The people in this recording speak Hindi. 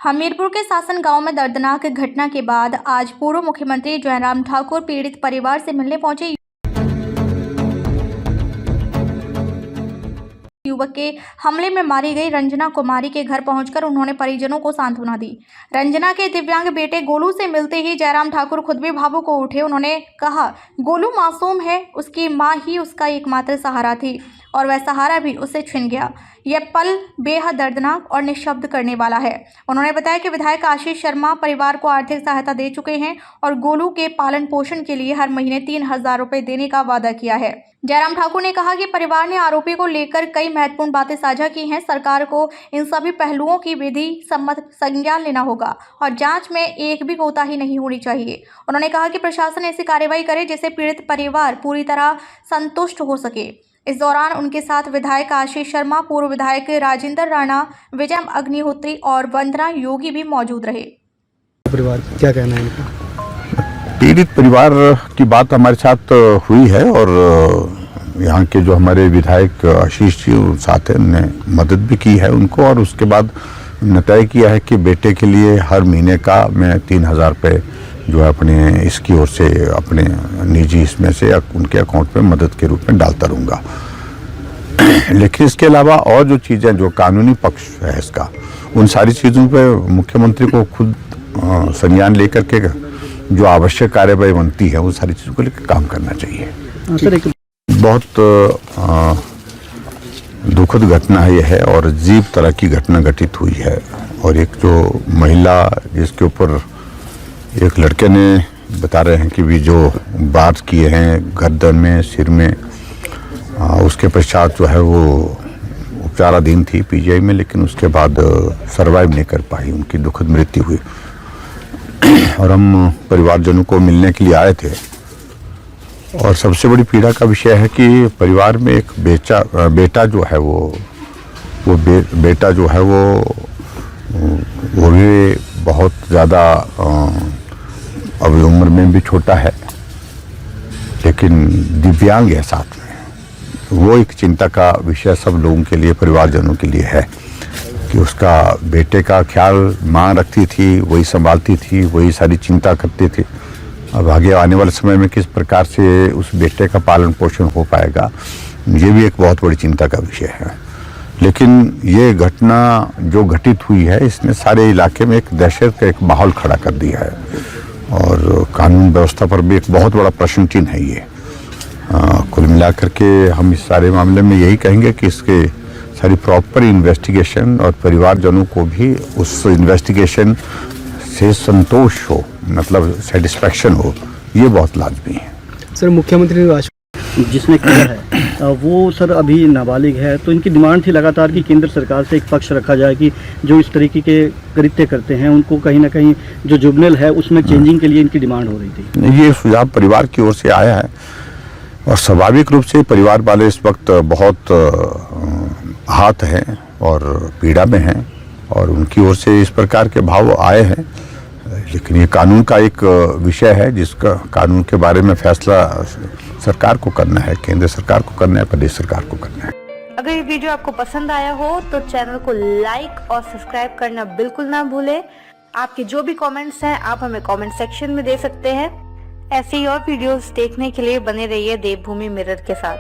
हमीरपुर के सासन गांव में दर्दनाक घटना के बाद आज पूर्व मुख्यमंत्री जयराम ठाकुर पीड़ित परिवार से मिलने पहुंचे। युवक के हमले में मारी गई रंजना कुमारी के घर पहुंचकर उन्होंने परिजनों को सांत्वना दी। रंजना के दिव्यांग बेटे गोलू से मिलते ही जयराम ठाकुर खुद भी भावुक हो उठे। उन्होंने कहा, गोलू मासूम है, उसकी मां ही उसका एकमात्र सहारा थी और वह सहारा भी उससे छिन गया। यह पल बेहद दर्दनाक और निःशब्द करने वाला है। उन्होंने बताया कि विधायक आशीष शर्मा परिवार को आर्थिक सहायता दे चुके हैं और गोलू के पालन पोषण के लिए हर महीने 3,000 रुपए देने का वादा किया है। जयराम ठाकुर ने कहा कि परिवार ने आरोपी को लेकर कई महत्वपूर्ण बातें साझा की हैं। सरकार को इन सभी पहलुओं की विधि सम्मत संज्ञान लेना होगा और जांच में एक भी कोताही नहीं होनी चाहिए। उन्होंने कहा कि प्रशासन ऐसी कार्रवाई करे जिससे पीड़ित परिवार पूरी तरह संतुष्ट हो सके। इस दौरान उनके साथ विधायक आशीष शर्मा, पूर्व विधायक राजेंद्र राणा, विजय अग्निहोत्री और वंदना योगी भी मौजूद रहे। परिवार क्या कहना है इनका? पीड़ित परिवार की बात हमारे साथ हुई है और यहाँ के जो हमारे विधायक आशीष जी साथ हैं, उन्होंने मदद भी की है उनको और उसके बाद उन्होंने तय किया है कि बेटे के लिए हर महीने का मैं 3,000 रुपये जो है अपने इसकी ओर से अपने निजी इसमें से उनके अकाउंट में मदद के रूप में डालता रहूँगा। लेकिन इसके अलावा और जो चीज़ें जो कानूनी पक्ष है इसका, उन सारी चीज़ों पे मुख्यमंत्री को खुद संज्ञान लेकर के जो आवश्यक कार्यवाही बनती है वो सारी चीज़ों को लेकर काम करना चाहिए। बहुत दुखद घटना ये है और अजीब तरह की घटना घटित हुई है और एक जो महिला जिसके ऊपर एक लड़के ने बता रहे हैं कि भी जो बात किए हैं गर्दन में, सिर में, उसके पश्चात जो है वो उपचाराधीन थी पीजीआई में, लेकिन उसके बाद सरवाइव नहीं कर पाई, उनकी दुखद मृत्यु हुई। और हम परिवारजनों को मिलने के लिए आए थे और सबसे बड़ी पीड़ा का विषय है कि परिवार में एक बेटा जो है वो बेटा जो है वो भी बहुत ज़्यादा अभी उम्र में भी छोटा है, लेकिन दिव्यांग है साथ में। वो एक चिंता का विषय सब लोगों के लिए, परिवारजनों के लिए है कि उसका बेटे का ख्याल माँ रखती थी, वही संभालती थी, वही सारी चिंता करती थी। अब आगे आने वाले समय में किस प्रकार से उस बेटे का पालन पोषण हो पाएगा, ये भी एक बहुत बड़ी चिंता का विषय है। लेकिन ये घटना जो घटित हुई है इसने सारे इलाके में एक दहशत का एक माहौल खड़ा कर दिया है और कानून व्यवस्था पर भी एक बहुत बड़ा प्रश्न चिन्ह है ये। कुल मिलाकर के हम इस सारे मामले में यही कहेंगे कि इसके सारी प्रॉपर इन्वेस्टिगेशन और परिवारजनों को भी उस इन्वेस्टिगेशन से संतोष हो, मतलब सेटिस्फैक्शन हो, ये बहुत लाजमी है। सर, मुख्यमंत्री ने जिसने किया है वो सर अभी नाबालिग है, तो इनकी डिमांड थी लगातार कि केंद्र सरकार से एक पक्ष रखा जाए कि जो इस तरीके के कृत्य करते हैं उनको कहीं ना कहीं जो जुबनल है उसमें चेंजिंग के लिए इनकी डिमांड हो रही थी। ये सुझाव परिवार की ओर से आया है और स्वाभाविक रूप से परिवार वाले इस वक्त बहुत आहत हैं और पीड़ा में हैं और उनकी ओर से इस प्रकार के भाव आए हैं। लेकिन ये कानून का एक विषय है जिसका कानून के बारे में फैसला सरकार को करना है, केंद्र सरकार को करना है, प्रदेश सरकार को करना है। अगर ये वीडियो आपको पसंद आया हो तो चैनल को लाइक और सब्सक्राइब करना बिल्कुल ना भूलें। आपके जो भी कमेंट्स हैं आप हमें कमेंट सेक्शन में दे सकते हैं। ऐसी और वीडियोस देखने के लिए बने रहिए देवभूमि मिरर के साथ।